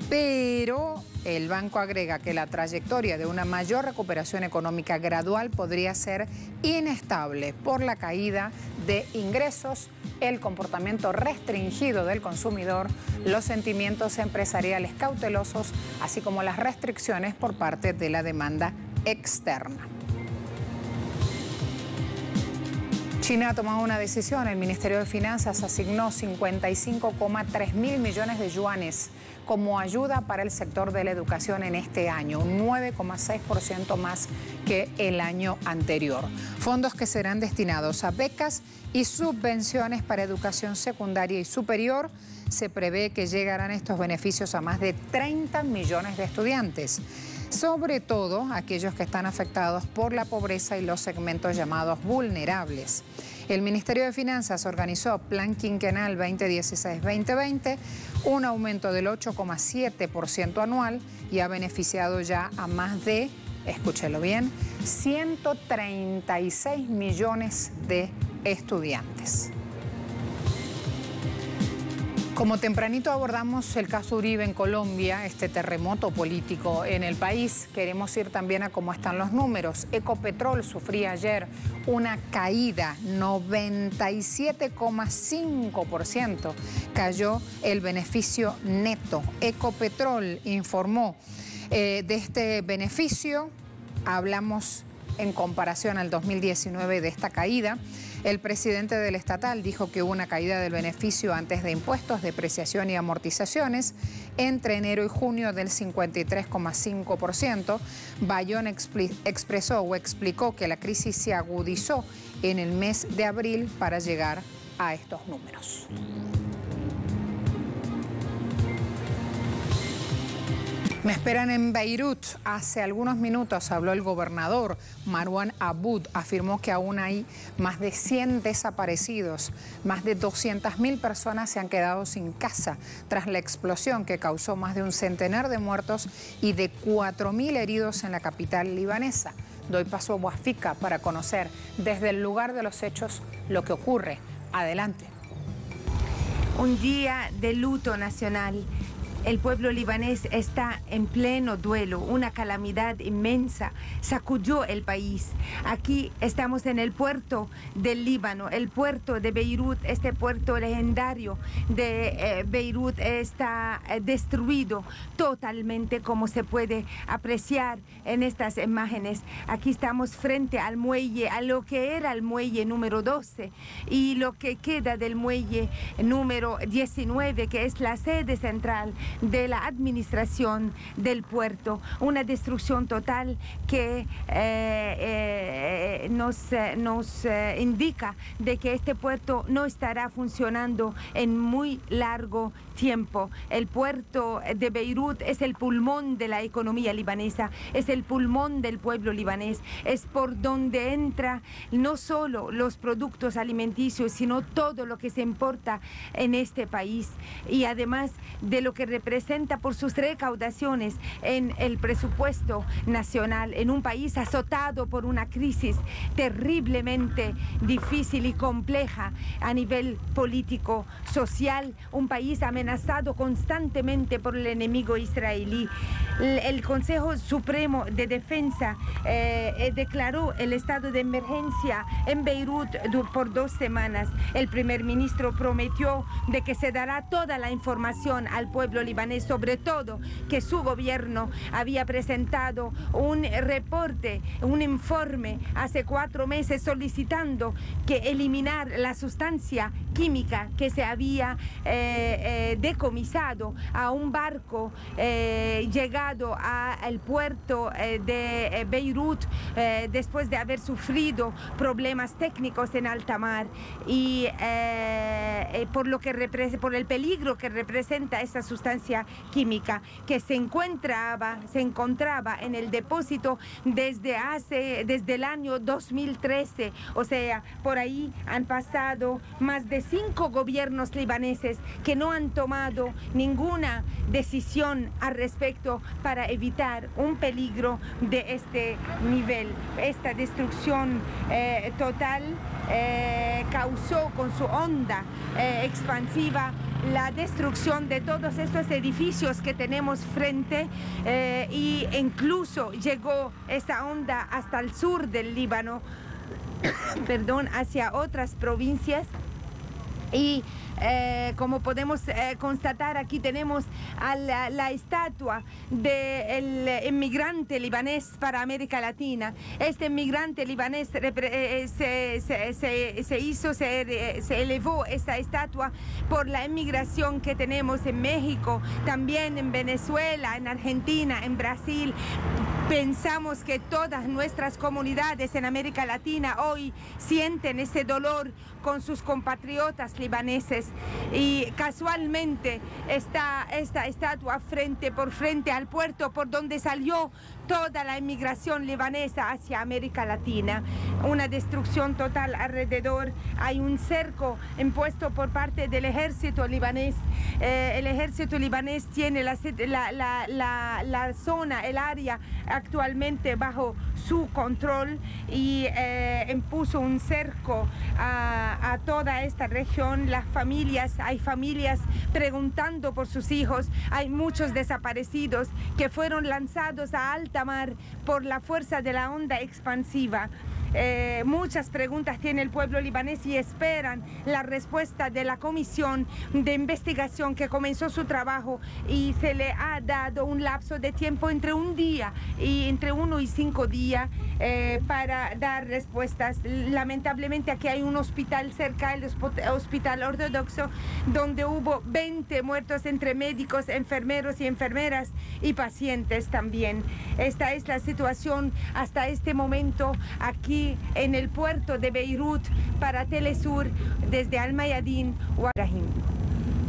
Pero el banco agrega que la trayectoria de una mayor recuperación económica gradual podría ser inestable por la caída de ingresos, el comportamiento restringido del consumidor, los sentimientos empresariales cautelosos, así como las restricciones por parte de la demanda externa. China ha tomado una decisión. El Ministerio de Finanzas asignó 55,3 mil millones de yuanes como ayuda para el sector de la educación en este año, un 9,6% más que el año anterior. Fondos que serán destinados a becas y subvenciones para educación secundaria y superior. Se prevé que llegarán estos beneficios a más de 30 millones de estudiantes, sobre todo aquellos que están afectados por la pobreza y los segmentos llamados vulnerables. El Ministerio de Finanzas organizó Plan Quinquenal 2016-2020, un aumento del 8,7% anual y ha beneficiado ya a más de, escúchelo bien, 136 millones de estudiantes. Como tempranito abordamos el caso Uribe en Colombia, este terremoto político en el país, queremos ir también a cómo están los números. Ecopetrol sufría ayer una caída, 97,5%. Cayó el beneficio neto. Ecopetrol informó de este beneficio, hablamos en comparación al 2019 de esta caída. El presidente del estatal dijo que hubo una caída del beneficio antes de impuestos, depreciación y amortizaciones entre enero y junio del 53,5%. Bayón explicó que la crisis se agudizó en el mes de abril para llegar a estos números. Me esperan en Beirut. Hace algunos minutos habló el gobernador Marwan Aboud. Afirmó que aún hay más de 100 desaparecidos. Más de 200.000 personas se han quedado sin casa tras la explosión que causó más de un centenar de muertos y de 4.000 heridos en la capital libanesa. Doy paso a Boafica para conocer desde el lugar de los hechos lo que ocurre. Adelante. Un día de luto nacional. El pueblo libanés está en pleno duelo. Una calamidad inmensa sacudió el país. Aquí estamos en el puerto del Líbano, el puerto de Beirut. Este puerto legendario de Beirut está destruido totalmente, como se puede apreciar en estas imágenes. Aquí estamos frente al muelle, a lo que era el muelle número 12 y lo que queda del muelle número 19, que es la sede central de la administración del puerto. Una destrucción total que nos indica de que este puerto no estará funcionando en muy largo tiempo. El puerto de Beirut es el pulmón de la economía libanesa, es el pulmón del pueblo libanés, es por donde entra no solo los productos alimenticios, sino todo lo que se importa en este país, y además de lo que representa por sus recaudaciones en el presupuesto nacional, en un país azotado por una crisis terriblemente difícil y compleja a nivel político, social, un país amenazado constantemente por el enemigo israelí. El Consejo Supremo de Defensa declaró el estado de emergencia en Beirut por 2 semanas. El primer ministro prometió de que se dará toda la información al pueblo libanés, sobre todo que su gobierno había presentado un reporte, un informe hace 4 meses solicitando que eliminar la sustancia química que se había decomisado a un barco llegado al puerto de Beirut después de haber sufrido problemas técnicos en alta mar, y por el peligro que representa esa sustancia química que se encontraba en el depósito desde el año 2013. O sea, por ahí han pasado más de 5 gobiernos libaneses que no han tomado ninguna decisión al respecto para evitar un peligro de este nivel. Esta destrucción total causó con su onda expansiva la destrucción de todos estos edificios que tenemos frente, y incluso llegó esa onda hasta el sur del Líbano, perdón, hacia otras provincias. Y como podemos constatar, aquí tenemos a la estatua del inmigrante libanés para América Latina. Este inmigrante libanés se elevó esta estatua por la inmigración que tenemos en México, también en Venezuela, en Argentina, en Brasil. Pensamos que todas nuestras comunidades en América Latina hoy sienten ese dolor con sus compatriotas libaneses, y casualmente está esta estatua frente al puerto por donde salió toda la inmigración libanesa hacia América Latina. Una destrucción total alrededor. Hay un cerco impuesto por parte del ejército libanés. El ejército libanés tiene la zona, el área actualmente bajo su control, y impuso un cerco a toda esta región. Hay familias preguntando por sus hijos. Hay muchos desaparecidos que fueron lanzados a alta mar por la fuerza de la onda expansiva. muchas preguntas tiene el pueblo libanés y esperan la respuesta de la comisión de investigación que comenzó su trabajo y se le ha dado un lapso de tiempo entre 1 y 5 días para dar respuestas. Lamentablemente aquí hay un hospital cerca, el Hospital Ortodoxo, donde hubo 20 muertos entre médicos, enfermeros y enfermeras y pacientes también. Esta es la situación hasta este momento aquí en el puerto de Beirut para Telesur desde Al Mayadin, Ibrahim.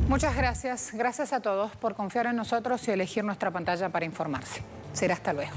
Muchas gracias. Gracias a todos por confiar en nosotros y elegir nuestra pantalla para informarse. Será hasta luego.